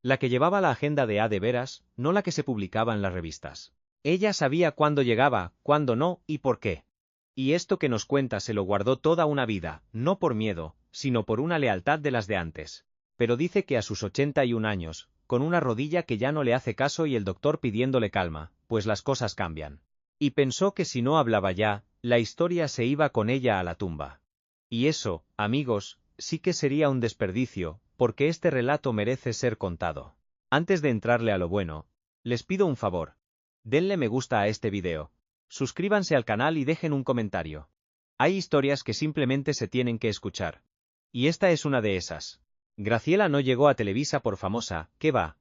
La que llevaba la agenda de A de veras, no la que se publicaba en las revistas. Ella sabía cuándo llegaba, cuándo no y por qué. Y esto que nos cuenta se lo guardó toda una vida, no por miedo, sino por una lealtad de las de antes. Pero dice que a sus 81 años, con una rodilla que ya no le hace caso y el doctor pidiéndole calma, pues las cosas cambian. Y pensó que si no hablaba ya, la historia se iba con ella a la tumba. Y eso, amigos, sí que sería un desperdicio, porque este relato merece ser contado. Antes de entrarle a lo bueno, les pido un favor. Denle me gusta a este video. Suscríbanse al canal y dejen un comentario. Hay historias que simplemente se tienen que escuchar. Y esta es una de esas. Graciela no llegó a Televisa por famosa, ¿qué va?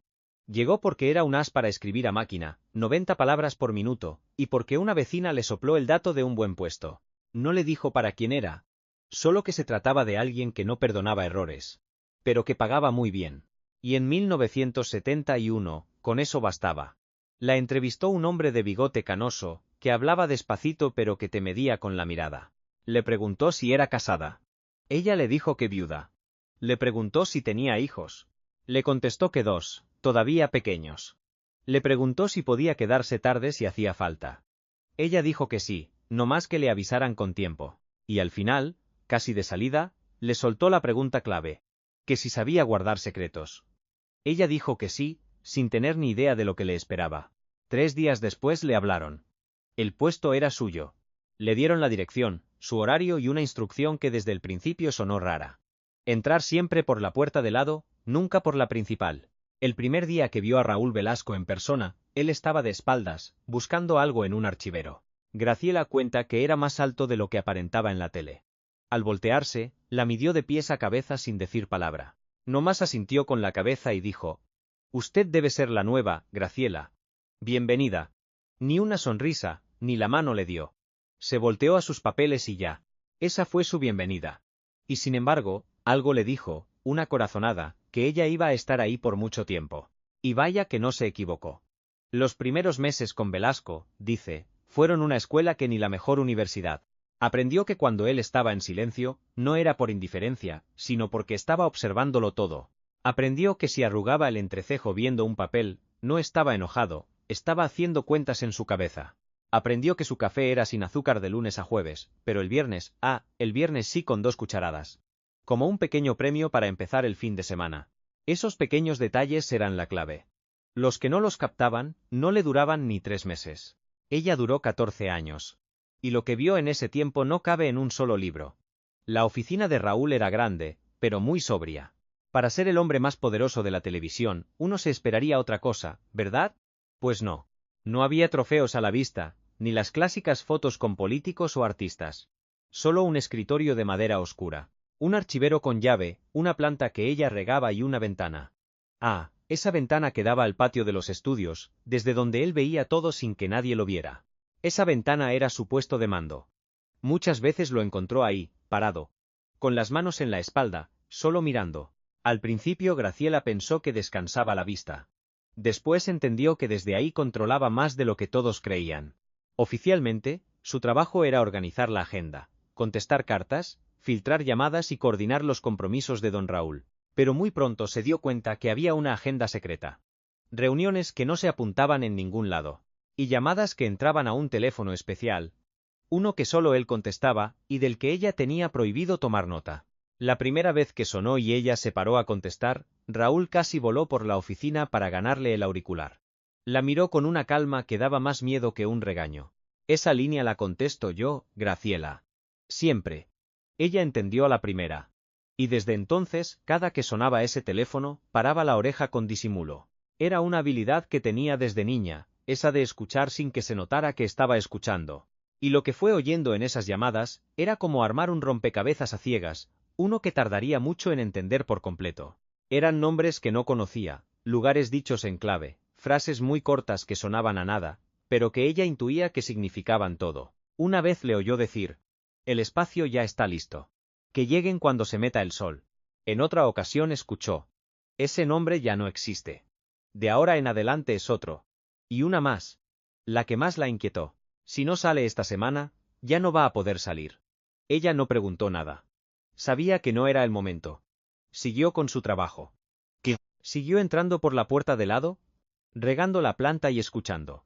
Llegó porque era un as para escribir a máquina, 90 palabras por minuto, y porque una vecina le sopló el dato de un buen puesto. No le dijo para quién era. Solo que se trataba de alguien que no perdonaba errores. Pero que pagaba muy bien. Y en 1971, con eso bastaba. La entrevistó un hombre de bigote canoso, que hablaba despacito pero que te medía con la mirada. Le preguntó si era casada. Ella le dijo que viuda. Le preguntó si tenía hijos. Le contestó que 2, todavía pequeños. Le preguntó si podía quedarse tarde si hacía falta. Ella dijo que sí, no más que le avisaran con tiempo. Y al final, casi de salida, le soltó la pregunta clave. Que si sabía guardar secretos. Ella dijo que sí, sin tener ni idea de lo que le esperaba. 3 días después le hablaron. El puesto era suyo. Le dieron la dirección, su horario y una instrucción que desde el principio sonó rara. Entrar siempre por la puerta de lado, nunca por la principal. El primer día que vio a Raúl Velasco en persona, él estaba de espaldas, buscando algo en un archivero. Graciela cuenta que era más alto de lo que aparentaba en la tele. Al voltearse, la midió de pies a cabeza sin decir palabra. Nomás asintió con la cabeza y dijo: «Usted debe ser la nueva, Graciela. Bienvenida». Ni una sonrisa, ni la mano le dio. Se volteó a sus papeles y ya. Esa fue su bienvenida. Y sin embargo, algo le dijo, una corazonada, que ella iba a estar ahí por mucho tiempo. Y vaya que no se equivocó. Los primeros meses con Velasco, dice, fueron una escuela que ni la mejor universidad. Aprendió que cuando él estaba en silencio, no era por indiferencia, sino porque estaba observándolo todo. Aprendió que si arrugaba el entrecejo viendo un papel, no estaba enojado, estaba haciendo cuentas en su cabeza. Aprendió que su café era sin azúcar de lunes a jueves, pero el viernes sí con 2 cucharadas. Como un pequeño premio para empezar el fin de semana. Esos pequeños detalles eran la clave. Los que no los captaban, no le duraban ni 3 meses. Ella duró 14 años. Y lo que vio en ese tiempo no cabe en un solo libro. La oficina de Raúl era grande, pero muy sobria. Para ser el hombre más poderoso de la televisión, uno se esperaría otra cosa, ¿verdad? Pues no. No había trofeos a la vista, ni las clásicas fotos con políticos o artistas. Solo un escritorio de madera oscura. Un archivero con llave, una planta que ella regaba y una ventana. Ah, esa ventana que daba al patio de los estudios, desde donde él veía todo sin que nadie lo viera. Esa ventana era su puesto de mando. Muchas veces lo encontró ahí, parado, con las manos en la espalda, solo mirando. Al principio Graciela pensó que descansaba la vista. Después entendió que desde ahí controlaba más de lo que todos creían. Oficialmente, su trabajo era organizar la agenda, contestar cartas, filtrar llamadas y coordinar los compromisos de don Raúl. Pero muy pronto se dio cuenta que había una agenda secreta. Reuniones que no se apuntaban en ningún lado. Y llamadas que entraban a un teléfono especial. Uno que solo él contestaba, y del que ella tenía prohibido tomar nota. La primera vez que sonó y ella se paró a contestar, Raúl casi voló por la oficina para ganarle el auricular. La miró con una calma que daba más miedo que un regaño. Esa línea la contesto yo, Graciela. Siempre. Ella entendió a la primera. Y desde entonces, cada que sonaba ese teléfono, paraba la oreja con disimulo. Era una habilidad que tenía desde niña, esa de escuchar sin que se notara que estaba escuchando. Y lo que fue oyendo en esas llamadas, era como armar un rompecabezas a ciegas, uno que tardaría mucho en entender por completo. Eran nombres que no conocía, lugares dichos en clave, frases muy cortas que sonaban a nada, pero que ella intuía que significaban todo. Una vez le oyó decir: «El espacio ya está listo. Que lleguen cuando se meta el sol». En otra ocasión escuchó: «Ese nombre ya no existe. De ahora en adelante es otro». Y una más. La que más la inquietó: «Si no sale esta semana, ya no va a poder salir». Ella no preguntó nada. Sabía que no era el momento. Siguió con su trabajo. Siguió entrando por la puerta de lado, regando la planta y escuchando.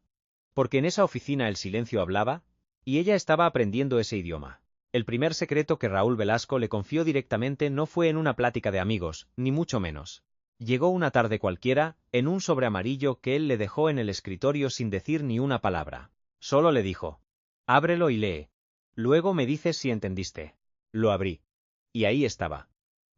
Porque en esa oficina el silencio hablaba, y ella estaba aprendiendo ese idioma. El primer secreto que Raúl Velasco le confió directamente no fue en una plática de amigos, ni mucho menos. Llegó una tarde cualquiera, en un sobre amarillo que él le dejó en el escritorio sin decir ni una palabra. Solo le dijo: ábrelo y lee. Luego me dices si entendiste. Lo abrí. Y ahí estaba.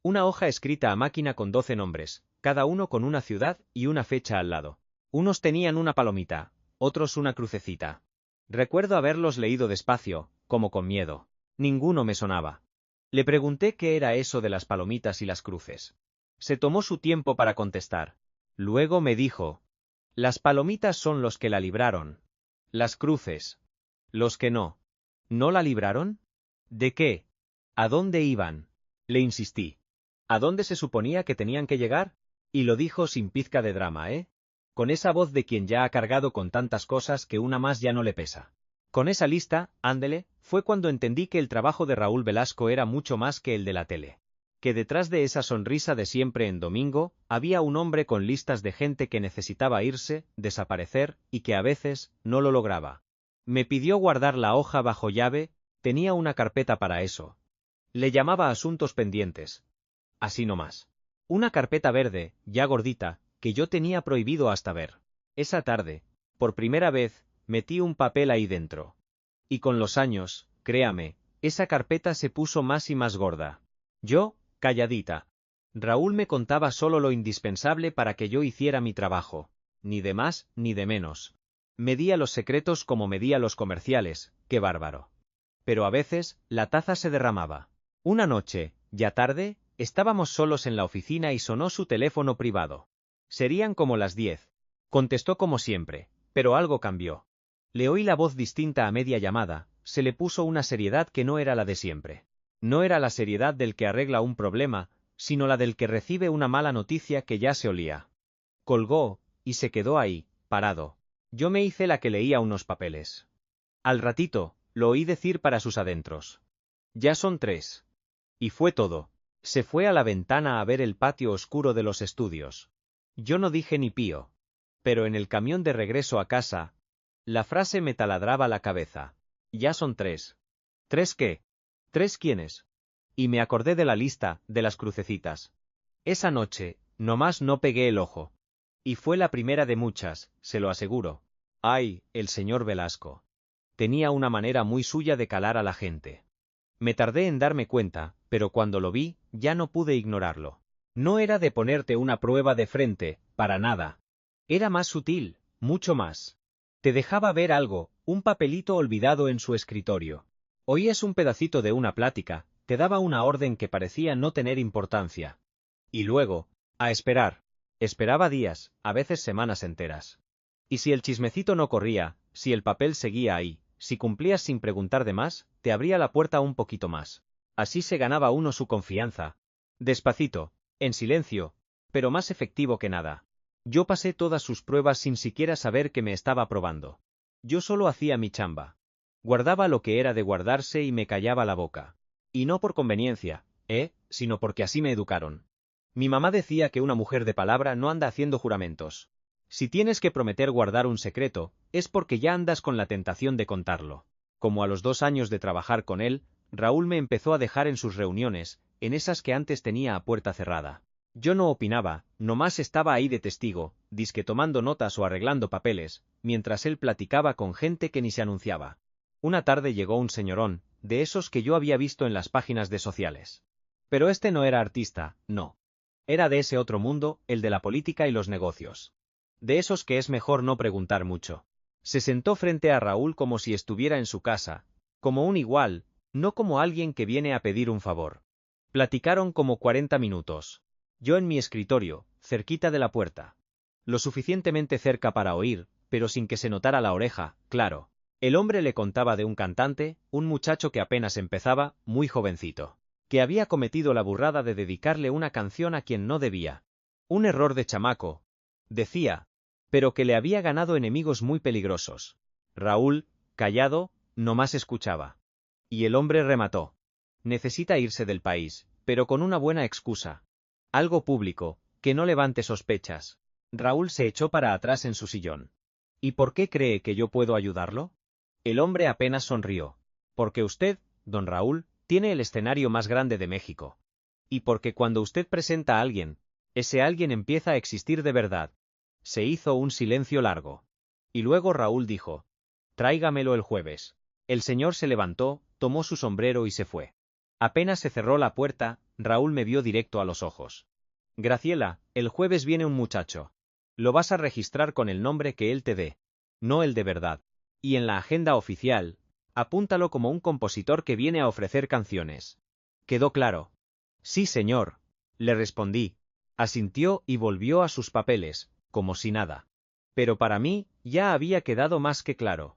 Una hoja escrita a máquina con 12 nombres, cada uno con una ciudad y una fecha al lado. Unos tenían una palomita, otros una crucecita. Recuerdo haberlos leído despacio, como con miedo. Ninguno me sonaba. Le pregunté qué era eso de las palomitas y las cruces. Se tomó su tiempo para contestar. Luego me dijo: las palomitas son los que la libraron. Las cruces. Los que no. ¿No la libraron? ¿De qué? ¿A dónde iban? Le insistí. ¿A dónde se suponía que tenían que llegar? Y lo dijo sin pizca de drama, ¿eh? Con esa voz de quien ya ha cargado con tantas cosas que una más ya no le pesa. Con esa lista, ándele, fue cuando entendí que el trabajo de Raúl Velasco era mucho más que el de la tele. Que detrás de esa sonrisa de siempre en domingo, había un hombre con listas de gente que necesitaba irse, desaparecer, y que a veces no lo lograba. Me pidió guardar la hoja bajo llave, tenía una carpeta para eso. Le llamaba asuntos pendientes. Así nomás. Una carpeta verde, ya gordita, que yo tenía prohibido hasta ver. Esa tarde, por primera vez, metí un papel ahí dentro. Y con los años, créame, esa carpeta se puso más y más gorda. Yo, calladita. Raúl me contaba solo lo indispensable para que yo hiciera mi trabajo. Ni de más ni de menos. Medía los secretos como medía los comerciales, qué bárbaro. Pero a veces, la taza se derramaba. Una noche, ya tarde, estábamos solos en la oficina y sonó su teléfono privado. Serían como las 10. Contestó como siempre, pero algo cambió. Le oí la voz distinta a media llamada, se le puso una seriedad que no era la de siempre. No era la seriedad del que arregla un problema, sino la del que recibe una mala noticia que ya se olía. Colgó, y se quedó ahí, parado. Yo me hice la que leía unos papeles. Al ratito, lo oí decir para sus adentros: ya son 3. Y fue todo. Se fue a la ventana a ver el patio oscuro de los estudios. Yo no dije ni pío. Pero en el camión de regreso a casa, la frase me taladraba la cabeza. Ya son 3. ¿3 qué? ¿3 quiénes? Y me acordé de la lista, de las crucecitas. Esa noche, nomás no pegué el ojo. Y fue la primera de muchas, se lo aseguro. Ay, el señor Velasco. Tenía una manera muy suya de calar a la gente. Me tardé en darme cuenta, pero cuando lo vi, ya no pude ignorarlo. No era de ponerte una prueba de frente, para nada. Era más sutil, mucho más. Te dejaba ver algo, un papelito olvidado en su escritorio. Oías un pedacito de una plática, te daba una orden que parecía no tener importancia. Y luego, a esperar. Esperaba días, a veces semanas enteras. Y si el chismecito no corría, si el papel seguía ahí, si cumplías sin preguntar de más, te abría la puerta un poquito más. Así se ganaba uno su confianza. Despacito, en silencio, pero más efectivo que nada. Yo pasé todas sus pruebas sin siquiera saber que me estaba probando. Yo solo hacía mi chamba. Guardaba lo que era de guardarse y me callaba la boca. Y no por conveniencia, sino porque así me educaron. Mi mamá decía que una mujer de palabra no anda haciendo juramentos. Si tienes que prometer guardar un secreto, es porque ya andas con la tentación de contarlo. Como a los 2 años de trabajar con él, Raúl me empezó a dejar en sus reuniones, en esas que antes tenía a puerta cerrada. Yo no opinaba, nomás estaba ahí de testigo, disque tomando notas o arreglando papeles, mientras él platicaba con gente que ni se anunciaba. Una tarde llegó un señorón, de esos que yo había visto en las páginas de sociales. Pero este no era artista, no. Era de ese otro mundo, el de la política y los negocios. De esos que es mejor no preguntar mucho. Se sentó frente a Raúl como si estuviera en su casa, como un igual, no como alguien que viene a pedir un favor. Platicaron como 40 minutos. Yo en mi escritorio, cerquita de la puerta. Lo suficientemente cerca para oír, pero sin que se notara la oreja, claro. El hombre le contaba de un cantante, un muchacho que apenas empezaba, muy jovencito, que había cometido la burrada de dedicarle una canción a quien no debía. Un error de chamaco, decía, pero que le había ganado enemigos muy peligrosos. Raúl, callado, nomás escuchaba. Y el hombre remató. Necesita irse del país, pero con una buena excusa. Algo público, que no levante sospechas. Raúl se echó para atrás en su sillón. ¿Y por qué cree que yo puedo ayudarlo? El hombre apenas sonrió. Porque usted, don Raúl, tiene el escenario más grande de México. Y porque cuando usted presenta a alguien, ese alguien empieza a existir de verdad. Se hizo un silencio largo. Y luego Raúl dijo: tráigamelo el jueves. El señor se levantó, tomó su sombrero y se fue. Apenas se cerró la puerta, Raúl me vio directo a los ojos. Graciela, el jueves viene un muchacho. Lo vas a registrar con el nombre que él te dé, no el de verdad. Y en la agenda oficial, apúntalo como un compositor que viene a ofrecer canciones. ¿Quedó claro? Sí, señor, le respondí. Asintió y volvió a sus papeles, como si nada. Pero para mí, ya había quedado más que claro.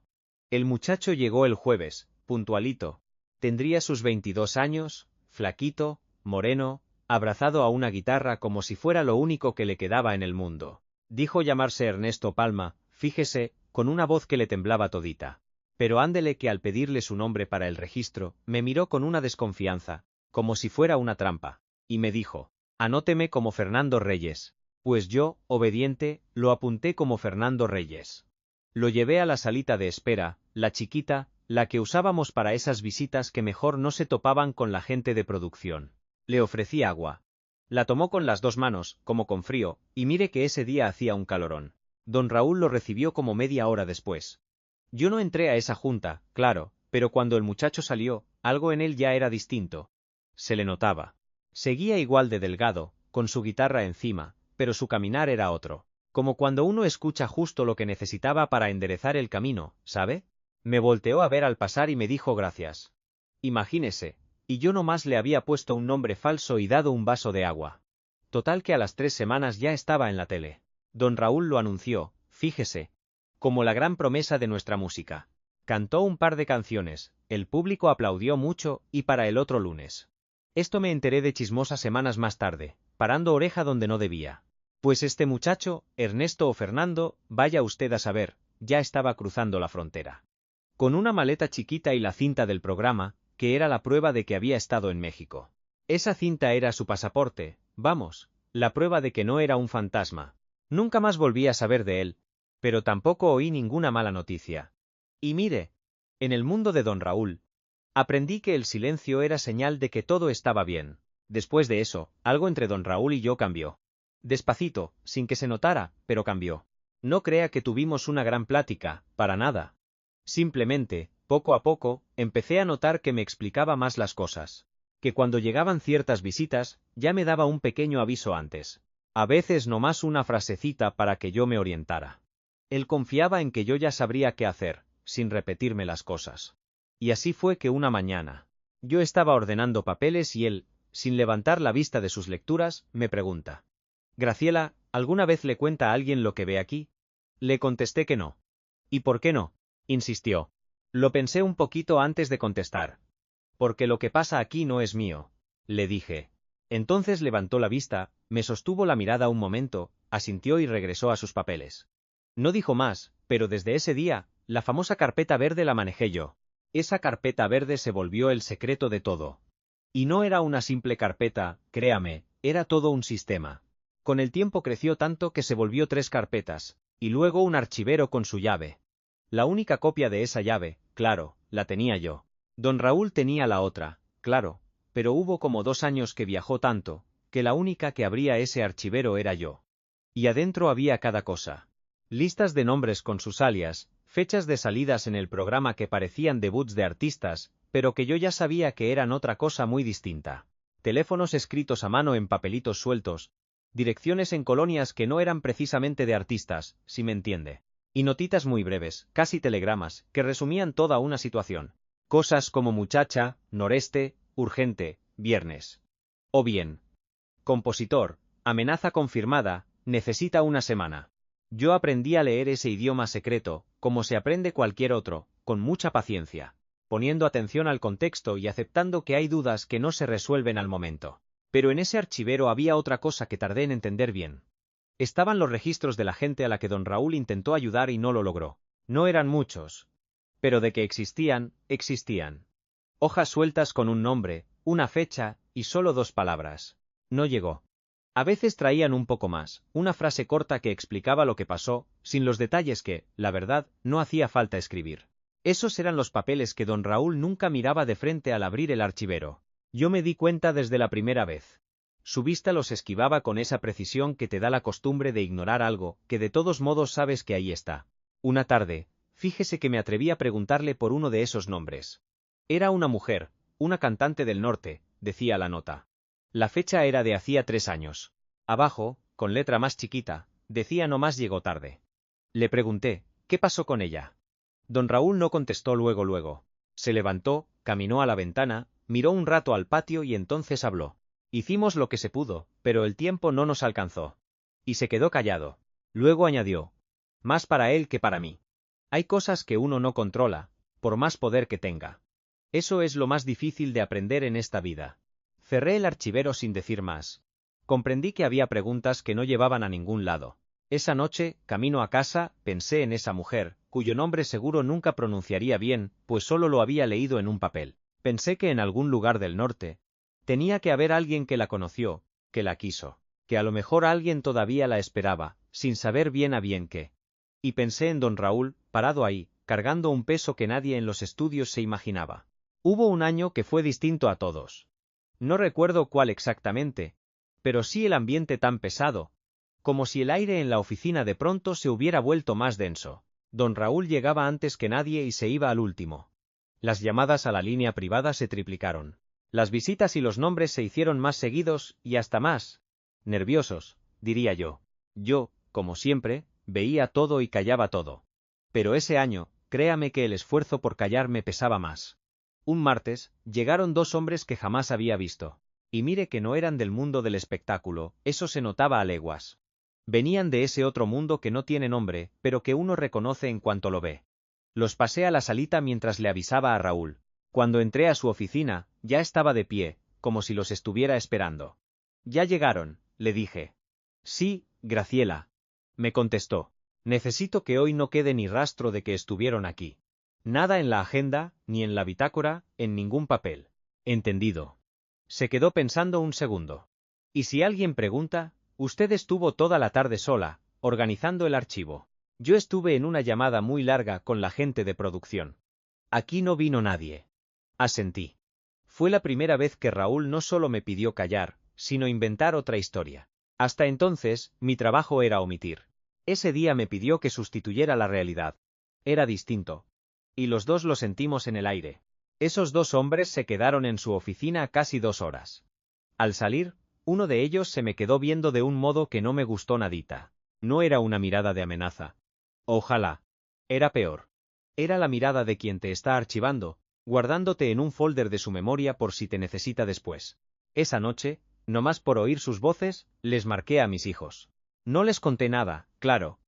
El muchacho llegó el jueves, puntualito. Tendría sus 22 años, flaquito, moreno, abrazado a una guitarra como si fuera lo único que le quedaba en el mundo. Dijo llamarse Ernesto Palma, fíjese, con una voz que le temblaba todita. Pero ándele que al pedirle su nombre para el registro, me miró con una desconfianza, como si fuera una trampa, y me dijo: anóteme como Fernando Reyes. Pues yo, obediente, lo apunté como Fernando Reyes. Lo llevé a la salita de espera, la chiquita, la que usábamos para esas visitas que mejor no se topaban con la gente de producción. Le ofrecí agua. La tomó con las dos manos, como con frío, y mire que ese día hacía un calorón. Don Raúl lo recibió como media hora después. Yo no entré a esa junta, claro, pero cuando el muchacho salió, algo en él ya era distinto. Se le notaba. Seguía igual de delgado, con su guitarra encima, pero su caminar era otro. Como cuando uno escucha justo lo que necesitaba para enderezar el camino, ¿sabe? Me volteó a ver al pasar y me dijo gracias. Imagínese, y yo nomás le había puesto un nombre falso y dado un vaso de agua. Total que a las 3 semanas ya estaba en la tele. Don Raúl lo anunció, fíjese, como la gran promesa de nuestra música. Cantó un par de canciones, el público aplaudió mucho, y para el otro lunes. Esto me enteré de chismosa semanas más tarde, parando oreja donde no debía. Pues este muchacho, Ernesto o Fernando, vaya usted a saber, ya estaba cruzando la frontera. Con una maleta chiquita y la cinta del programa, que era la prueba de que había estado en México. Esa cinta era su pasaporte, vamos, la prueba de que no era un fantasma. Nunca más volví a saber de él, pero tampoco oí ninguna mala noticia. Y mire, en el mundo de don Raúl, aprendí que el silencio era señal de que todo estaba bien. Después de eso, algo entre don Raúl y yo cambió. Despacito, sin que se notara, pero cambió. No crea que tuvimos una gran plática, para nada. Simplemente, poco a poco, empecé a notar que me explicaba más las cosas. Que cuando llegaban ciertas visitas, ya me daba un pequeño aviso antes. A veces nomás una frasecita para que yo me orientara. Él confiaba en que yo ya sabría qué hacer, sin repetirme las cosas. Y así fue que una mañana, yo estaba ordenando papeles y él, sin levantar la vista de sus lecturas, me pregunta: Graciela, ¿alguna vez le cuenta a alguien lo que ve aquí? Le contesté que no. ¿Y por qué no?, insistió. Lo pensé un poquito antes de contestar. Porque lo que pasa aquí no es mío, le dije. Entonces levantó la vista, me sostuvo la mirada un momento, asintió y regresó a sus papeles. No dijo más, pero desde ese día, la famosa carpeta verde la manejé yo. Esa carpeta verde se volvió el secreto de todo. Y no era una simple carpeta, créame, era todo un sistema. Con el tiempo creció tanto que se volvió 3 carpetas, y luego un archivero con su llave. La única copia de esa llave, claro, la tenía yo. Don Raúl tenía la otra, claro, pero hubo como 2 años que viajó tanto, que la única que abría ese archivero era yo. Y adentro había cada cosa. Listas de nombres con sus alias, fechas de salidas en el programa que parecían debuts de artistas, pero que yo ya sabía que eran otra cosa muy distinta. Teléfonos escritos a mano en papelitos sueltos, direcciones en colonias que no eran precisamente de artistas, si me entiende. Y notitas muy breves, casi telegramas, que resumían toda una situación. Cosas como muchacha, noreste, urgente, viernes. O bien, compositor, amenaza confirmada, necesita una semana. Yo aprendí a leer ese idioma secreto, como se aprende cualquier otro, con mucha paciencia, poniendo atención al contexto y aceptando que hay dudas que no se resuelven al momento. Pero en ese archivero había otra cosa que tardé en entender bien. Estaban los registros de la gente a la que don Raúl intentó ayudar y no lo logró. No eran muchos. Pero de que existían, existían. Hojas sueltas con un nombre, una fecha, y solo 2 palabras. No llegó. A veces traían un poco más, una frase corta que explicaba lo que pasó, sin los detalles que, la verdad, no hacía falta escribir. Esos eran los papeles que don Raúl nunca miraba de frente al abrir el archivero. Yo me di cuenta desde la primera vez. Su vista los esquivaba con esa precisión que te da la costumbre de ignorar algo, que de todos modos sabes que ahí está. Una tarde, fíjese que me atreví a preguntarle por uno de esos nombres. Era una mujer, una cantante del norte, decía la nota. La fecha era de hacía 3 años. Abajo, con letra más chiquita, decía no más llegó tarde. Le pregunté, ¿qué pasó con ella? Don Raúl no contestó luego. Se levantó, caminó a la ventana, miró un rato al patio y entonces habló. Hicimos lo que se pudo, pero el tiempo no nos alcanzó. Y se quedó callado. Luego añadió. Más para él que para mí. Hay cosas que uno no controla, por más poder que tenga. Eso es lo más difícil de aprender en esta vida. Cerré el archivero sin decir más. Comprendí que había preguntas que no llevaban a ningún lado. Esa noche, camino a casa, pensé en esa mujer, cuyo nombre seguro nunca pronunciaría bien, pues solo lo había leído en un papel. Pensé que en algún lugar del norte tenía que haber alguien que la conoció, que la quiso, que a lo mejor alguien todavía la esperaba, sin saber bien a bien qué. Y pensé en don Raúl, parado ahí, cargando un peso que nadie en los estudios se imaginaba. Hubo un año que fue distinto a todos. No recuerdo cuál exactamente, pero sí el ambiente tan pesado, como si el aire en la oficina de pronto se hubiera vuelto más denso. Don Raúl llegaba antes que nadie y se iba al último. Las llamadas a la línea privada se triplicaron. Las visitas y los nombres se hicieron más seguidos y hasta más nerviosos, diría yo. Yo, como siempre, veía todo y callaba todo. Pero ese año, créame que el esfuerzo por callar me pesaba más. Un martes, llegaron 2 hombres que jamás había visto. Y mire que no eran del mundo del espectáculo, eso se notaba a leguas. Venían de ese otro mundo que no tiene nombre, pero que uno reconoce en cuanto lo ve. Los pasé a la salita mientras le avisaba a Raúl. Cuando entré a su oficina, ya estaba de pie, como si los estuviera esperando. «¿Ya llegaron?», le dije. «Sí, Graciela», me contestó. «Necesito que hoy no quede ni rastro de que estuvieron aquí. Nada en la agenda, ni en la bitácora, en ningún papel». «Entendido». Se quedó pensando un segundo. «Y si alguien pregunta, usted estuvo toda la tarde sola, organizando el archivo». «Yo estuve en una llamada muy larga con la gente de producción». «Aquí no vino nadie». Asentí. Fue la primera vez que Raúl no solo me pidió callar, sino inventar otra historia. Hasta entonces, mi trabajo era omitir. Ese día me pidió que sustituyera la realidad. Era distinto. Y los dos lo sentimos en el aire. Esos 2 hombres se quedaron en su oficina casi 2 horas. Al salir, uno de ellos se me quedó viendo de un modo que no me gustó nadita. No era una mirada de amenaza. Ojalá. Era peor. Era la mirada de quien te está archivando, guardándote en un folder de su memoria por si te necesita después. Esa noche, nomás por oír sus voces, les marqué a mis hijos. No les conté nada, claro.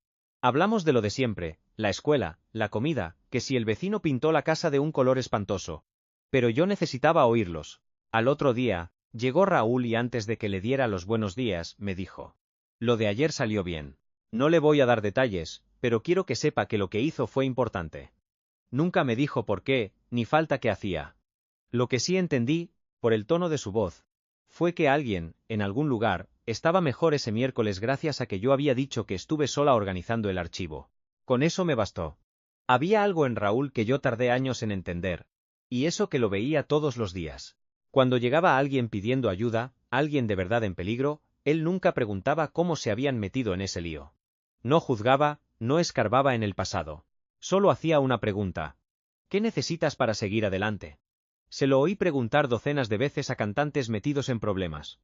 Hablamos de lo de siempre, la escuela, la comida, que si el vecino pintó la casa de un color espantoso. Pero yo necesitaba oírlos. Al otro día, llegó Raúl y antes de que le diera los buenos días, me dijo. Lo de ayer salió bien. No le voy a dar detalles, pero quiero que sepa que lo que hizo fue importante. Nunca me dijo por qué, ni falta que hacía. Lo que sí entendí, por el tono de su voz, fue que alguien, en algún lugar, estaba mejor ese miércoles gracias a que yo había dicho que estuve sola organizando el archivo. Con eso me bastó. Había algo en Raúl que yo tardé años en entender, y eso que lo veía todos los días. Cuando llegaba alguien pidiendo ayuda, alguien de verdad en peligro, él nunca preguntaba cómo se habían metido en ese lío. No juzgaba, no escarbaba en el pasado. Solo hacía una pregunta. ¿Qué necesitas para seguir adelante? Se lo oí preguntar docenas de veces a cantantes metidos en problemas.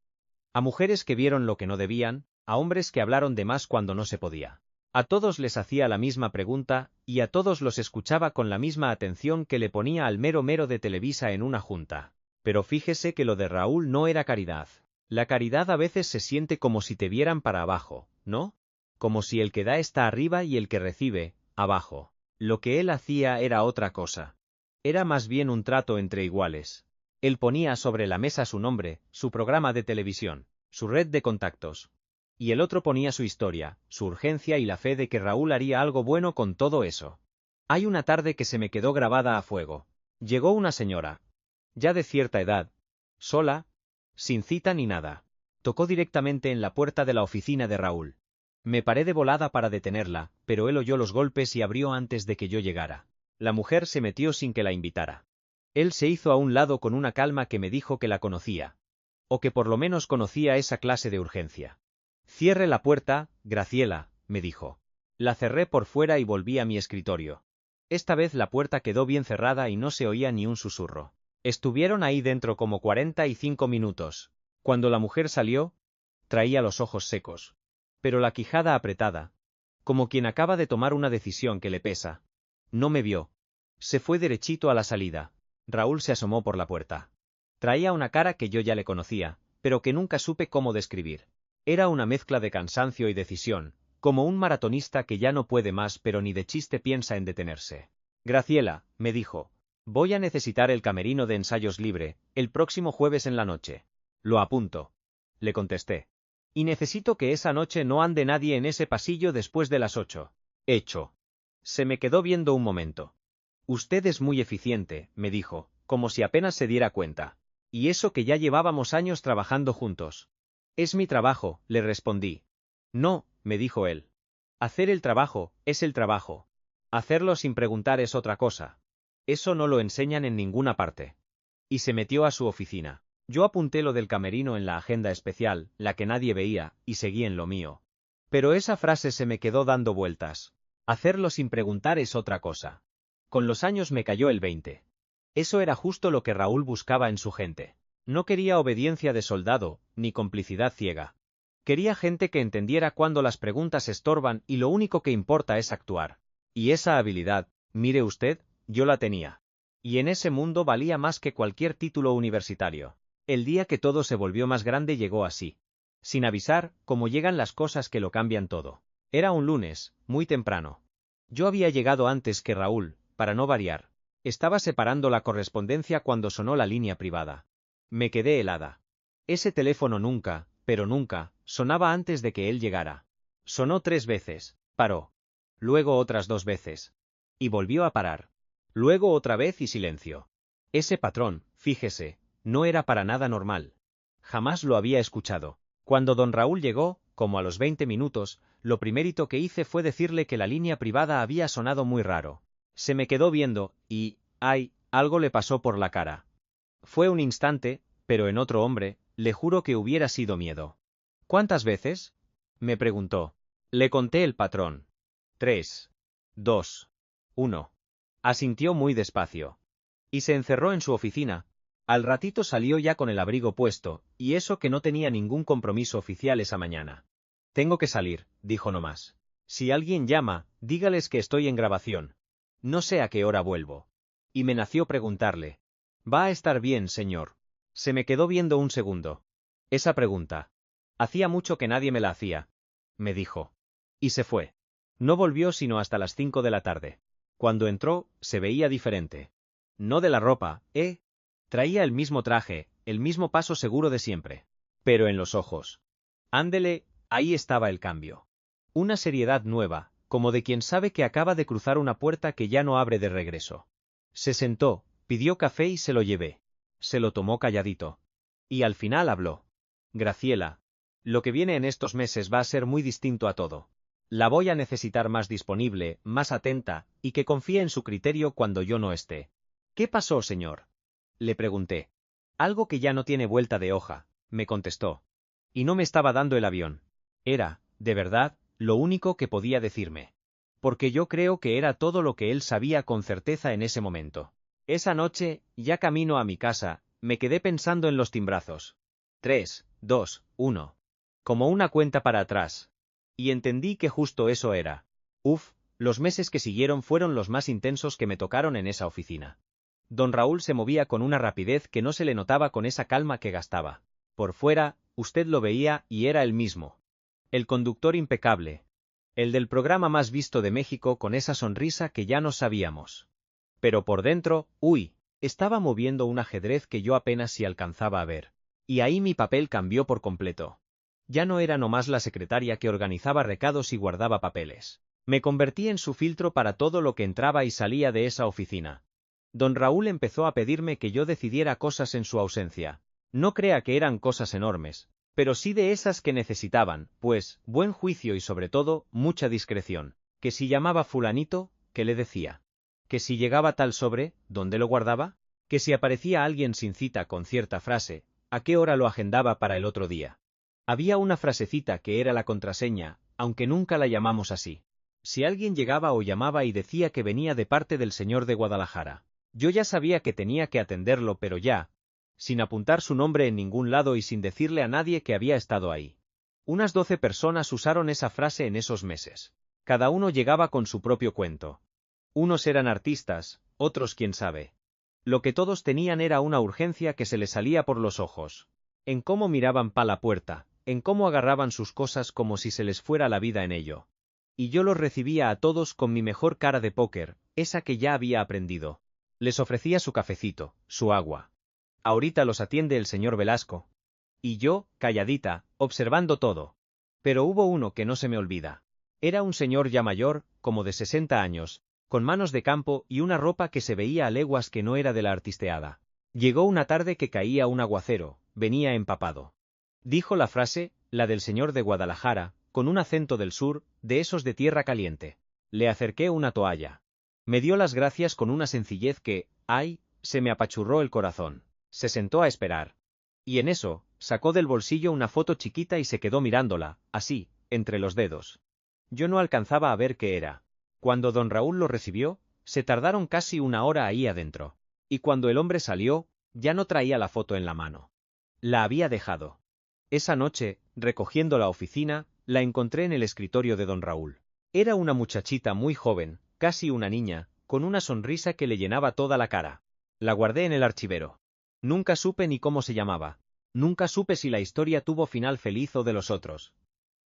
A mujeres que vieron lo que no debían, a hombres que hablaron de más cuando no se podía. A todos les hacía la misma pregunta, y a todos los escuchaba con la misma atención que le ponía al mero de Televisa en una junta. Pero fíjese que lo de Raúl no era caridad. La caridad a veces se siente como si te vieran para abajo, ¿no? Como si el que da está arriba y el que recibe, abajo. Lo que él hacía era otra cosa. Era más bien un trato entre iguales. Él ponía sobre la mesa su nombre, su programa de televisión, su red de contactos. Y el otro ponía su historia, su urgencia y la fe de que Raúl haría algo bueno con todo eso. Hay una tarde que se me quedó grabada a fuego. Llegó una señora, ya de cierta edad, sola, sin cita ni nada. Tocó directamente en la puerta de la oficina de Raúl. Me paré de volada para detenerla, pero él oyó los golpes y abrió antes de que yo llegara. La mujer se metió sin que la invitara. Él se hizo a un lado con una calma que me dijo que la conocía. O que por lo menos conocía esa clase de urgencia. Cierre la puerta, Graciela, me dijo. La cerré por fuera y volví a mi escritorio. Esta vez la puerta quedó bien cerrada y no se oía ni un susurro. Estuvieron ahí dentro como 45 minutos. Cuando la mujer salió, traía los ojos secos, pero la quijada apretada, como quien acaba de tomar una decisión que le pesa. No me vio. Se fue derechito a la salida. Raúl se asomó por la puerta. Traía una cara que yo ya le conocía, pero que nunca supe cómo describir. Era una mezcla de cansancio y decisión, como un maratonista que ya no puede más pero ni de chiste piensa en detenerse. Graciela, me dijo, voy a necesitar el camerino de ensayos libre, el próximo jueves en la noche. Lo apunto. Le contesté. Y necesito que esa noche no ande nadie en ese pasillo después de las 8. Hecho. Se me quedó viendo un momento. Usted es muy eficiente, me dijo, como si apenas se diera cuenta. Y eso que ya llevábamos años trabajando juntos. Es mi trabajo, le respondí. No, me dijo él. Hacer el trabajo, es el trabajo. Hacerlo sin preguntar es otra cosa. Eso no lo enseñan en ninguna parte. Y se metió a su oficina. Yo apunté lo del camerino en la agenda especial, la que nadie veía, y seguí en lo mío. Pero esa frase se me quedó dando vueltas. Hacerlo sin preguntar es otra cosa. Con los años me cayó el 20. Eso era justo lo que Raúl buscaba en su gente. No quería obediencia de soldado, ni complicidad ciega. Quería gente que entendiera cuándo las preguntas estorban y lo único que importa es actuar. Y esa habilidad, mire usted, yo la tenía. Y en ese mundo valía más que cualquier título universitario. El día que todo se volvió más grande llegó así. Sin avisar, como llegan las cosas que lo cambian todo. Era un lunes, muy temprano. Yo había llegado antes que Raúl, para no variar. Estaba separando la correspondencia cuando sonó la línea privada. Me quedé helada. Ese teléfono nunca, pero nunca, sonaba antes de que él llegara. Sonó 3 veces, paró. Luego otras 2 veces. Y volvió a parar. Luego otra vez y silencio. Ese patrón, fíjese, no era para nada normal. Jamás lo había escuchado. Cuando don Raúl llegó, como a los 20 minutos, lo primerito que hice fue decirle que la línea privada había sonado muy raro. Se me quedó viendo, y, ay, algo le pasó por la cara. Fue un instante, pero en otro hombre, le juro que hubiera sido miedo. ¿Cuántas veces? Me preguntó. Le conté el patrón. 3, 2, 1. Asintió muy despacio. Y se encerró en su oficina. Al ratito salió ya con el abrigo puesto, y eso que no tenía ningún compromiso oficial esa mañana. Tengo que salir, dijo nomás. Si alguien llama, dígales que estoy en grabación. No sé a qué hora vuelvo. Y me nació preguntarle. ¿Va a estar bien, señor? Se me quedó viendo un segundo. Esa pregunta. Hacía mucho que nadie me la hacía. Me dijo. Y se fue. No volvió sino hasta las 5 de la tarde. Cuando entró, se veía diferente. No de la ropa, ¿eh? Traía el mismo traje, el mismo paso seguro de siempre. Pero en los ojos. Ándele, ahí estaba el cambio. Una seriedad nueva, como de quien sabe que acaba de cruzar una puerta que ya no abre de regreso. Se sentó, pidió café y se lo llevé. Se lo tomó calladito. Y al final habló. Graciela, lo que viene en estos meses va a ser muy distinto a todo. La voy a necesitar más disponible, más atenta, y que confíe en su criterio cuando yo no esté. ¿Qué pasó, señor? Le pregunté. Algo que ya no tiene vuelta de hoja, me contestó. Y no me estaba dando el avión. Era, de verdad, lo único que podía decirme. Porque yo creo que era todo lo que él sabía con certeza en ese momento. Esa noche, ya camino a mi casa, me quedé pensando en los timbrazos. 3, 2, 1. Como una cuenta para atrás. Y entendí que justo eso era. Uf, los meses que siguieron fueron los más intensos que me tocaron en esa oficina. Don Raúl se movía con una rapidez que no se le notaba con esa calma que gastaba. Por fuera, usted lo veía y era el mismo. El conductor impecable. El del programa más visto de México con esa sonrisa que ya no sabíamos. Pero por dentro, uy, estaba moviendo un ajedrez que yo apenas si alcanzaba a ver. Y ahí mi papel cambió por completo. Ya no era nomás la secretaria que organizaba recados y guardaba papeles. Me convertí en su filtro para todo lo que entraba y salía de esa oficina. Don Raúl empezó a pedirme que yo decidiera cosas en su ausencia. No crea que eran cosas enormes, pero sí de esas que necesitaban, pues, buen juicio y sobre todo, mucha discreción. Que si llamaba fulanito, ¿qué le decía? Que si llegaba tal sobre, ¿dónde lo guardaba? Que si aparecía alguien sin cita con cierta frase, ¿a qué hora lo agendaba para el otro día? Había una frasecita que era la contraseña, aunque nunca la llamamos así. Si alguien llegaba o llamaba y decía que venía de parte del señor de Guadalajara, yo ya sabía que tenía que atenderlo, pero ya, sin apuntar su nombre en ningún lado y sin decirle a nadie que había estado ahí. Unas 12 personas usaron esa frase en esos meses. Cada uno llegaba con su propio cuento. Unos eran artistas, otros quién sabe. Lo que todos tenían era una urgencia que se les salía por los ojos. En cómo miraban pa la puerta, en cómo agarraban sus cosas como si se les fuera la vida en ello. Y yo los recibía a todos con mi mejor cara de póker, esa que ya había aprendido. Les ofrecía su cafecito, su agua. Ahorita los atiende el señor Velasco. Y yo, calladita, observando todo. Pero hubo uno que no se me olvida. Era un señor ya mayor, como de 60 años, con manos de campo y una ropa que se veía a leguas que no era de la artisteada. Llegó una tarde que caía un aguacero, venía empapado. Dijo la frase, la del señor de Guadalajara, con un acento del sur, de esos de tierra caliente. Le acerqué una toalla. Me dio las gracias con una sencillez que, ay, se me apachurró el corazón. Se sentó a esperar. Y en eso, sacó del bolsillo una foto chiquita y se quedó mirándola, así, entre los dedos. Yo no alcanzaba a ver qué era. Cuando don Raúl lo recibió, se tardaron casi una hora ahí adentro. Y cuando el hombre salió, ya no traía la foto en la mano. La había dejado. Esa noche, recogiendo la oficina, la encontré en el escritorio de don Raúl. Era una muchachita muy joven, casi una niña, con una sonrisa que le llenaba toda la cara. La guardé en el archivero. Nunca supe ni cómo se llamaba. Nunca supe si la historia tuvo final feliz o de los otros.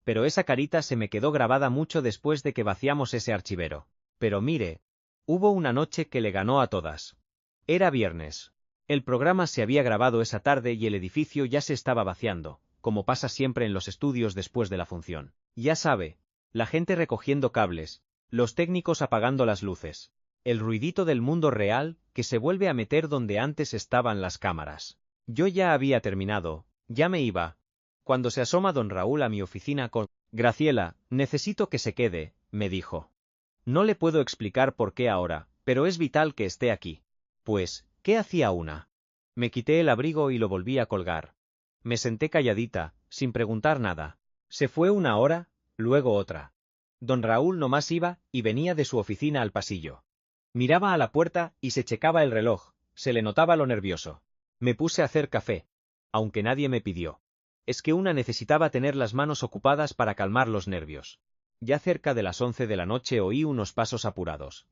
Pero esa carita se me quedó grabada mucho después de que vaciamos ese archivero. Pero mire, hubo una noche que le ganó a todas. Era viernes. El programa se había grabado esa tarde y el edificio ya se estaba vaciando, como pasa siempre en los estudios después de la función. Ya sabe, la gente recogiendo cables, los técnicos apagando las luces, el ruidito del mundo real que se vuelve a meter donde antes estaban las cámaras. Yo ya había terminado, ya me iba, cuando se asoma don Raúl a mi oficina con «Graciela, necesito que se quede», me dijo. No le puedo explicar por qué ahora, pero es vital que esté aquí. Pues, ¿qué hacía una? Me quité el abrigo y lo volví a colgar. Me senté calladita, sin preguntar nada. Se fue una hora, luego otra. Don Raúl nomás iba y venía de su oficina al pasillo. Miraba a la puerta y se checaba el reloj, se le notaba lo nervioso. Me puse a hacer café, aunque nadie me pidió. Es que una necesitaba tener las manos ocupadas para calmar los nervios. Ya cerca de las 11 de la noche oí unos pasos apurados.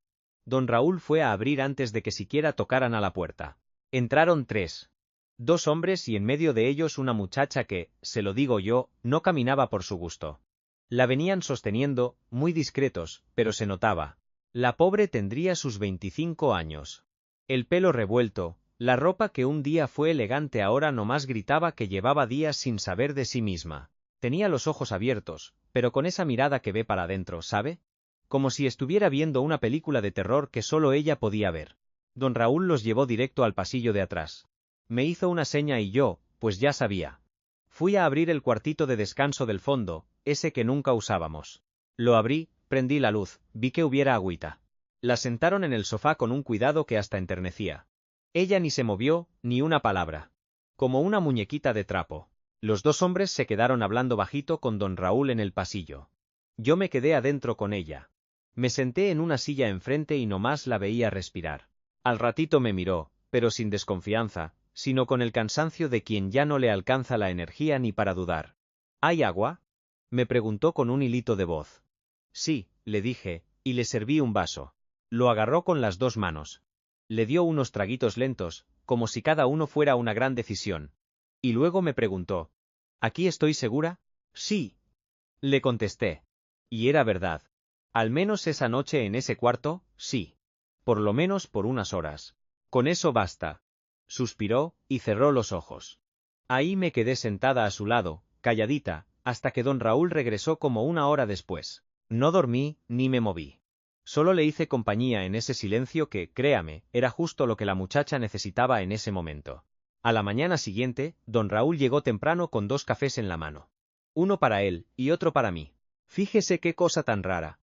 Don Raúl fue a abrir antes de que siquiera tocaran a la puerta. Entraron 3. 2 hombres y en medio de ellos una muchacha que, se lo digo yo, no caminaba por su gusto. La venían sosteniendo, muy discretos, pero se notaba. La pobre tendría sus 25 años. El pelo revuelto, la ropa que un día fue elegante ahora nomás gritaba que llevaba días sin saber de sí misma. Tenía los ojos abiertos, pero con esa mirada que ve para adentro, ¿sabe? Como si estuviera viendo una película de terror que solo ella podía ver. Don Raúl los llevó directo al pasillo de atrás. Me hizo una seña y yo, pues ya sabía. Fui a abrir el cuartito de descanso del fondo, ese que nunca usábamos. Lo abrí, prendí la luz, vi que hubiera agüita. La sentaron en el sofá con un cuidado que hasta enternecía. Ella ni se movió, ni una palabra. Como una muñequita de trapo. Los 2 hombres se quedaron hablando bajito con don Raúl en el pasillo. Yo me quedé adentro con ella. Me senté en una silla enfrente y nomás la veía respirar. Al ratito me miró, pero sin desconfianza, sino con el cansancio de quien ya no le alcanza la energía ni para dudar. ¿Hay agua?, me preguntó con un hilito de voz. Sí, le dije, y le serví un vaso. Lo agarró con las 2 manos. Le dio unos traguitos lentos, como si cada uno fuera una gran decisión. Y luego me preguntó, ¿aquí estoy segura? Sí. Le contesté. Y era verdad. Al menos esa noche en ese cuarto, sí. Por lo menos por unas horas. Con eso basta. Suspiró, y cerró los ojos. Ahí me quedé sentada a su lado, calladita, hasta que don Raúl regresó como una hora después. No dormí, ni me moví. Solo le hice compañía en ese silencio que, créame, era justo lo que la muchacha necesitaba en ese momento. A la mañana siguiente, don Raúl llegó temprano con 2 cafés en la mano. Uno para él y otro para mí. Fíjese qué cosa tan rara.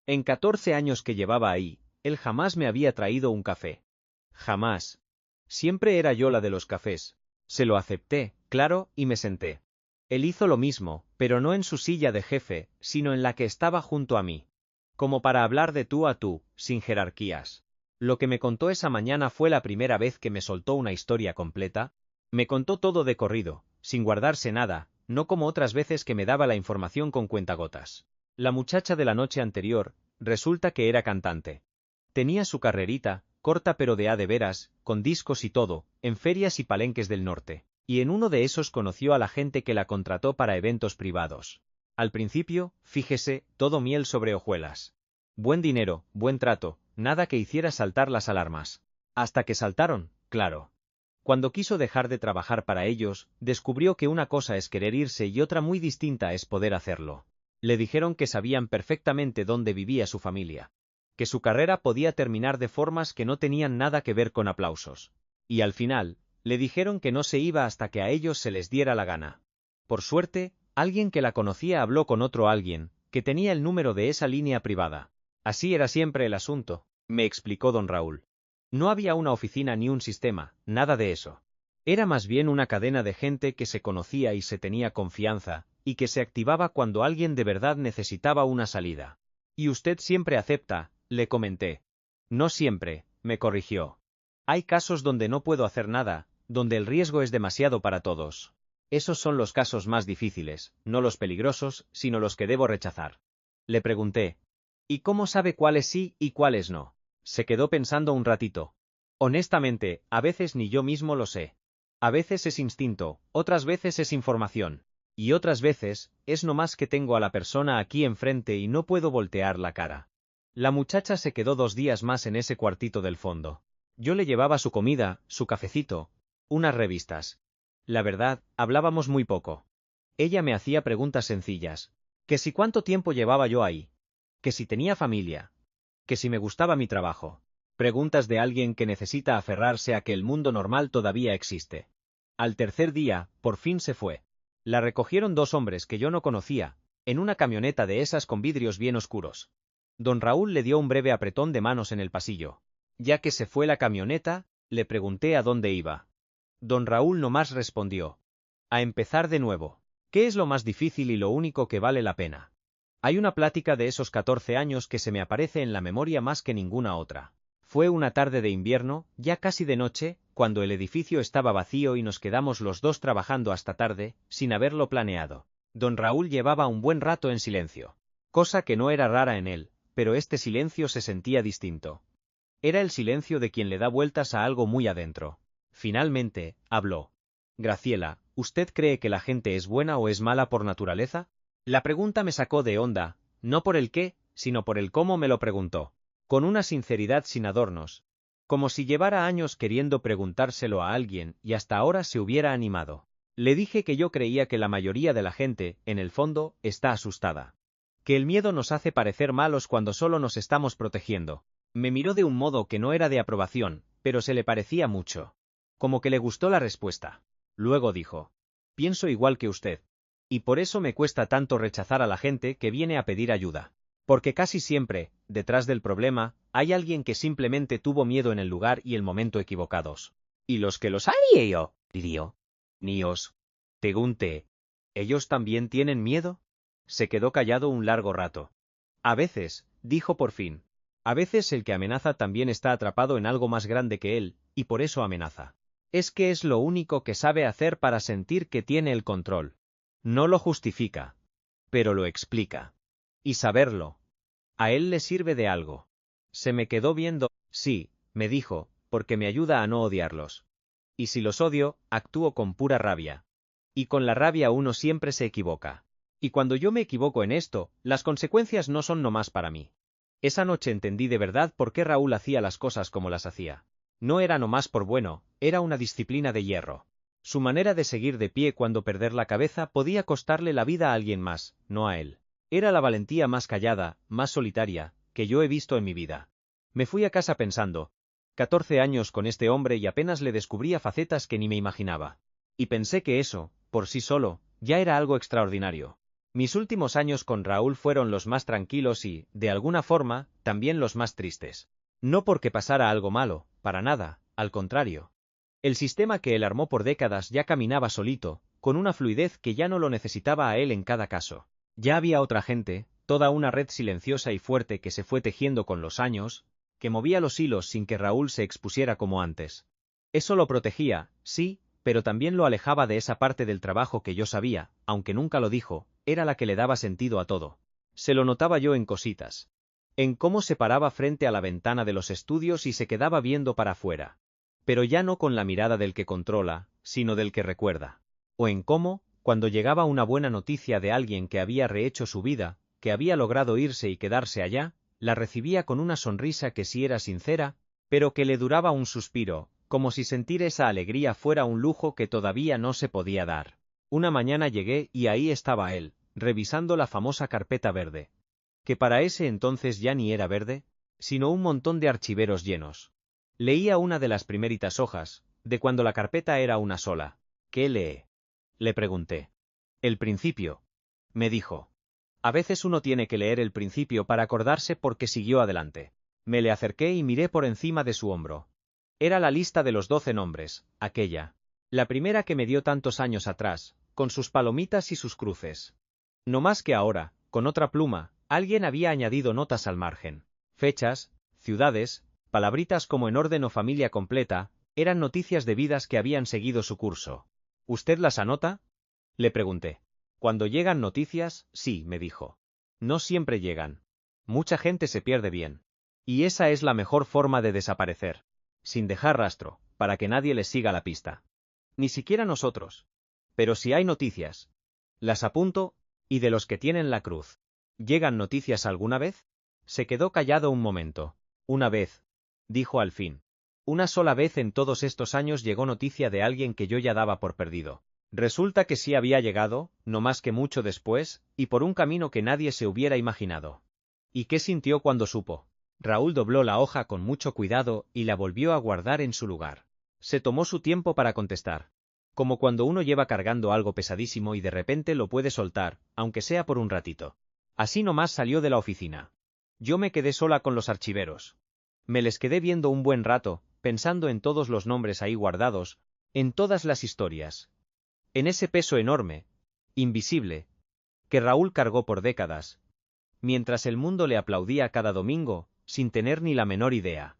En 14 años que llevaba ahí, él jamás me había traído un café. Jamás. Siempre era yo la de los cafés. Se lo acepté, claro, y me senté. Él hizo lo mismo, pero no en su silla de jefe, sino en la que estaba junto a mí. Como para hablar de tú a tú, sin jerarquías. Lo que me contó esa mañana fue la primera vez que me soltó una historia completa. Me contó todo de corrido, sin guardarse nada, no como otras veces que me daba la información con cuentagotas. La muchacha de la noche anterior, resulta que era cantante. Tenía su carrerita, corta pero de veras, con discos y todo, en ferias y palenques del norte, y en uno de esos conoció a la gente que la contrató para eventos privados. Al principio, fíjese, todo miel sobre hojuelas. Buen dinero, buen trato, nada que hiciera saltar las alarmas. Hasta que saltaron, claro. Cuando quiso dejar de trabajar para ellos, descubrió que una cosa es querer irse y otra muy distinta es poder hacerlo. Le dijeron que sabían perfectamente dónde vivía su familia. Que su carrera podía terminar de formas que no tenían nada que ver con aplausos. Y al final, le dijeron que no se iba hasta que a ellos se les diera la gana. Por suerte, alguien que la conocía habló con otro alguien, que tenía el número de esa línea privada. Así era siempre el asunto, me explicó don Raúl. No había una oficina ni un sistema, nada de eso. Era más bien una cadena de gente que se conocía y se tenía confianza, y que se activaba cuando alguien de verdad necesitaba una salida. Y usted siempre acepta, le comenté. No siempre, me corrigió. Hay casos donde no puedo hacer nada, donde el riesgo es demasiado para todos. Esos son los casos más difíciles, no los peligrosos, sino los que debo rechazar. Le pregunté. ¿Y cómo sabe cuáles sí y cuáles no? Se quedó pensando un ratito. Honestamente, a veces ni yo mismo lo sé. A veces es instinto, otras veces es información. Y otras veces, es nomás que tengo a la persona aquí enfrente y no puedo voltear la cara. La muchacha se quedó 2 días más en ese cuartito del fondo. Yo le llevaba su comida, su cafecito, unas revistas. La verdad, hablábamos muy poco. Ella me hacía preguntas sencillas. Que si cuánto tiempo llevaba yo ahí. Que si tenía familia. Que si me gustaba mi trabajo. Preguntas de alguien que necesita aferrarse a que el mundo normal todavía existe. Al tercer día, por fin se fue. La recogieron 2 hombres que yo no conocía, en una camioneta de esas con vidrios bien oscuros. Don Raúl le dio un breve apretón de manos en el pasillo. Ya que se fue la camioneta, le pregunté a dónde iba. Don Raúl nomás respondió. A empezar de nuevo. ¿Qué es lo más difícil y lo único que vale la pena? Hay una plática de esos 14 años que se me aparece en la memoria más que ninguna otra. Fue una tarde de invierno, ya casi de noche, cuando el edificio estaba vacío y nos quedamos los 2 trabajando hasta tarde, sin haberlo planeado. Don Raúl llevaba un buen rato en silencio. Cosa que no era rara en él, pero este silencio se sentía distinto. Era el silencio de quien le da vueltas a algo muy adentro. Finalmente, habló. Graciela, ¿usted cree que la gente es buena o es mala por naturaleza? La pregunta me sacó de onda, no por el qué, sino por el cómo me lo preguntó. Con una sinceridad sin adornos. Como si llevara años queriendo preguntárselo a alguien y hasta ahora se hubiera animado. Le dije que yo creía que la mayoría de la gente, en el fondo, está asustada. Que el miedo nos hace parecer malos cuando solo nos estamos protegiendo. Me miró de un modo que no era de aprobación, pero se le parecía mucho. Como que le gustó la respuesta. Luego dijo. Pienso igual que usted. Y por eso me cuesta tanto rechazar a la gente que viene a pedir ayuda. Porque casi siempre, detrás del problema, hay alguien que simplemente tuvo miedo en el lugar y el momento equivocados. ¿Y los que los hay yo? Diría. Nios. Pregunté. ¿Ellos también tienen miedo? Se quedó callado un largo rato. A veces, dijo por fin. A veces el que amenaza también está atrapado en algo más grande que él, y por eso amenaza. Es que es lo único que sabe hacer para sentir que tiene el control. No lo justifica, pero lo explica. Y saberlo. A él le sirve de algo. Se me quedó viendo. Sí, me dijo, porque me ayuda a no odiarlos. Y si los odio, actúo con pura rabia. Y con la rabia uno siempre se equivoca. Y cuando yo me equivoco en esto, las consecuencias no son nomás para mí. Esa noche entendí de verdad por qué Raúl hacía las cosas como las hacía. No era nomás por bueno, era una disciplina de hierro. Su manera de seguir de pie cuando perder la cabeza podía costarle la vida a alguien más, no a él. Era la valentía más callada, más solitaria, que yo he visto en mi vida. Me fui a casa pensando, 14 años con este hombre y apenas le descubría facetas que ni me imaginaba. Y pensé que eso, por sí solo, ya era algo extraordinario. Mis últimos años con Raúl fueron los más tranquilos y, de alguna forma, también los más tristes. No porque pasara algo malo, para nada, al contrario. El sistema que él armó por décadas ya caminaba solito, con una fluidez que ya no lo necesitaba a él en cada caso. Ya había otra gente, toda una red silenciosa y fuerte que se fue tejiendo con los años, que movía los hilos sin que Raúl se expusiera como antes. Eso lo protegía, sí, pero también lo alejaba de esa parte del trabajo que yo sabía, aunque nunca lo dijo, era la que le daba sentido a todo. Se lo notaba yo en cositas. En cómo se paraba frente a la ventana de los estudios y se quedaba viendo para afuera. Pero ya no con la mirada del que controla, sino del que recuerda. O en cómo, cuando llegaba una buena noticia de alguien que había rehecho su vida, que había logrado irse y quedarse allá, la recibía con una sonrisa que sí era sincera, pero que le duraba un suspiro, como si sentir esa alegría fuera un lujo que todavía no se podía dar. Una mañana llegué y ahí estaba él, revisando la famosa carpeta verde. Que para ese entonces ya ni era verde, sino un montón de archiveros llenos. Leía una de las primeritas hojas, de cuando la carpeta era una sola. ¿Qué lee? Le pregunté. El principio. Me dijo. A veces uno tiene que leer el principio para acordarse porque siguió adelante. Me le acerqué y miré por encima de su hombro. Era la lista de los 12 nombres, aquella. La primera que me dio tantos años atrás, con sus palomitas y sus cruces. No más que ahora, con otra pluma, alguien había añadido notas al margen. Fechas, ciudades, palabritas como en orden o familia completa, eran noticias de vidas que habían seguido su curso. ¿Usted las anota? Le pregunté. Cuando llegan noticias, sí, me dijo. No siempre llegan. Mucha gente se pierde bien. Y esa es la mejor forma de desaparecer. Sin dejar rastro, para que nadie les siga la pista. Ni siquiera nosotros. Pero si hay noticias, las apunto, y de los que tienen la cruz. ¿Llegan noticias alguna vez? Se quedó callado un momento. Una vez, dijo al fin. Una sola vez en todos estos años llegó noticia de alguien que yo ya daba por perdido. Resulta que sí había llegado, no más que mucho después, y por un camino que nadie se hubiera imaginado. ¿Y qué sintió cuando supo? Raúl dobló la hoja con mucho cuidado y la volvió a guardar en su lugar. Se tomó su tiempo para contestar. Como cuando uno lleva cargando algo pesadísimo y de repente lo puede soltar, aunque sea por un ratito. Así nomás salió de la oficina. Yo me quedé sola con los archiveros. Me les quedé viendo un buen rato, pensando en todos los nombres ahí guardados, en todas las historias. En ese peso enorme, invisible, que Raúl cargó por décadas, mientras el mundo le aplaudía cada domingo, sin tener ni la menor idea.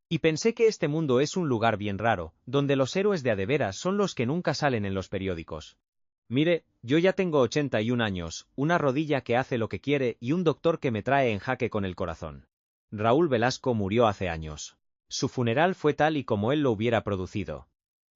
Y pensé que este mundo es un lugar bien raro, donde los héroes de a de veras son los que nunca salen en los periódicos. Mire, yo ya tengo 81 años, una rodilla que hace lo que quiere y un doctor que me trae en jaque con el corazón. Raúl Velasco murió hace años. Su funeral fue tal y como él lo hubiera producido.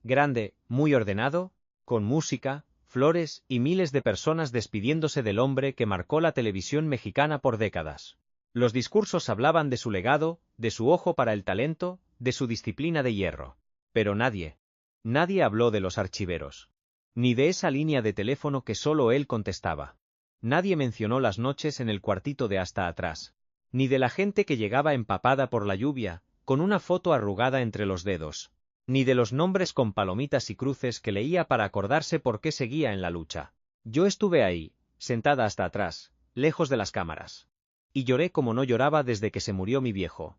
Grande, muy ordenado, con música, flores y miles de personas despidiéndose del hombre que marcó la televisión mexicana por décadas. Los discursos hablaban de su legado, de su ojo para el talento, de su disciplina de hierro. Pero nadie habló de los archiveros. Ni de esa línea de teléfono que solo él contestaba. Nadie mencionó las noches en el cuartito de hasta atrás. Ni de la gente que llegaba empapada por la lluvia, con una foto arrugada entre los dedos. Ni de los nombres con palomitas y cruces que leía para acordarse por qué seguía en la lucha. Yo estuve ahí, sentada hasta atrás, lejos de las cámaras. Y lloré como no lloraba desde que se murió mi viejo.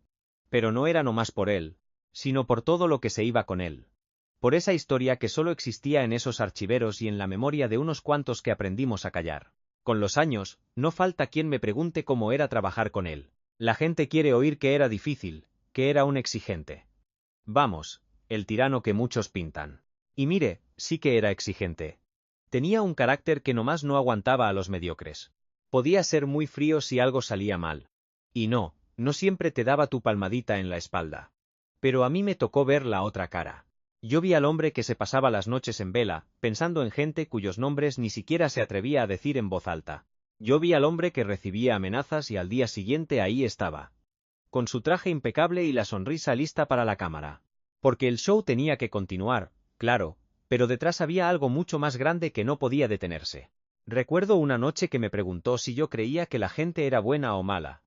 Pero no era nomás por él, sino por todo lo que se iba con él. Por esa historia que solo existía en esos archiveros y en la memoria de unos cuantos que aprendimos a callar. Con los años, no falta quien me pregunte cómo era trabajar con él. La gente quiere oír que era difícil, que era un exigente. Vamos, el tirano que muchos pintan. Y mire, sí que era exigente. Tenía un carácter que nomás no aguantaba a los mediocres. Podía ser muy frío si algo salía mal. Y no siempre te daba tu palmadita en la espalda. Pero a mí me tocó ver la otra cara. Yo vi al hombre que se pasaba las noches en vela, pensando en gente cuyos nombres ni siquiera se atrevía a decir en voz alta. Yo vi al hombre que recibía amenazas y al día siguiente ahí estaba. Con su traje impecable y la sonrisa lista para la cámara. Porque el show tenía que continuar, claro, pero detrás había algo mucho más grande que no podía detenerse. Recuerdo una noche que me preguntó si yo creía que la gente era buena o mala.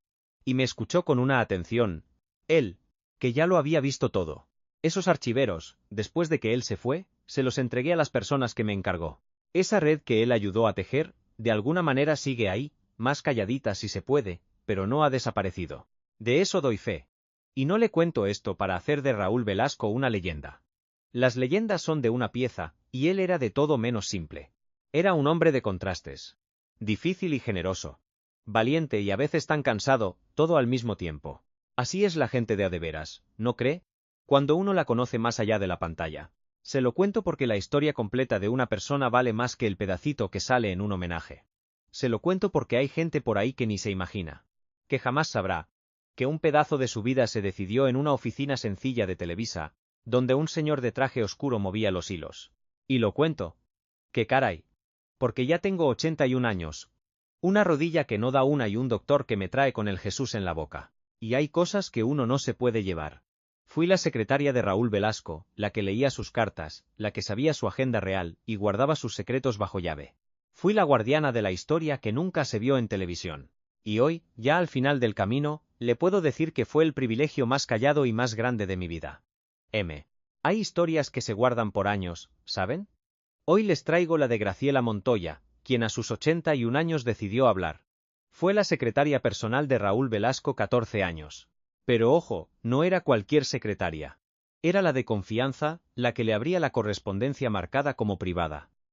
Y me escuchó con una atención. Él, que ya lo había visto todo. Esos archiveros, después de que él se fue, se los entregué a las personas que me encargó. Esa red que él ayudó a tejer, de alguna manera sigue ahí, más calladita si se puede, pero no ha desaparecido. De eso doy fe. Y no le cuento esto para hacer de Raúl Velasco una leyenda. Las leyendas son de una pieza, y él era de todo menos simple. Era un hombre de contrastes. Difícil y generoso. Valiente y a veces tan cansado, todo al mismo tiempo. Así es la gente de a de veras, ¿no cree? Cuando uno la conoce más allá de la pantalla. Se lo cuento porque la historia completa de una persona vale más que el pedacito que sale en un homenaje. Se lo cuento porque hay gente por ahí que ni se imagina. Que jamás sabrá. Que un pedazo de su vida se decidió en una oficina sencilla de Televisa, donde un señor de traje oscuro movía los hilos. Y lo cuento. ¡Qué caray! Porque ya tengo 81 años. Una rodilla que no da una y un doctor que me trae con el Jesús en la boca. Y hay cosas que uno no se puede llevar. Fui la secretaria de Raúl Velasco, la que leía sus cartas, la que sabía su agenda real y guardaba sus secretos bajo llave. Fui la guardiana de la historia que nunca se vio en televisión. Y hoy, ya al final del camino, le puedo decir que fue el privilegio más callado y más grande de mi vida. Hay historias que se guardan por años, ¿saben? Hoy les traigo la de Graciela Montoya, quien a sus 81 años decidió hablar. Fue la secretaria personal de Raúl Velasco 14 años. Pero ojo, no era cualquier secretaria. Era la de confianza, la que le abría la correspondencia marcada como privada.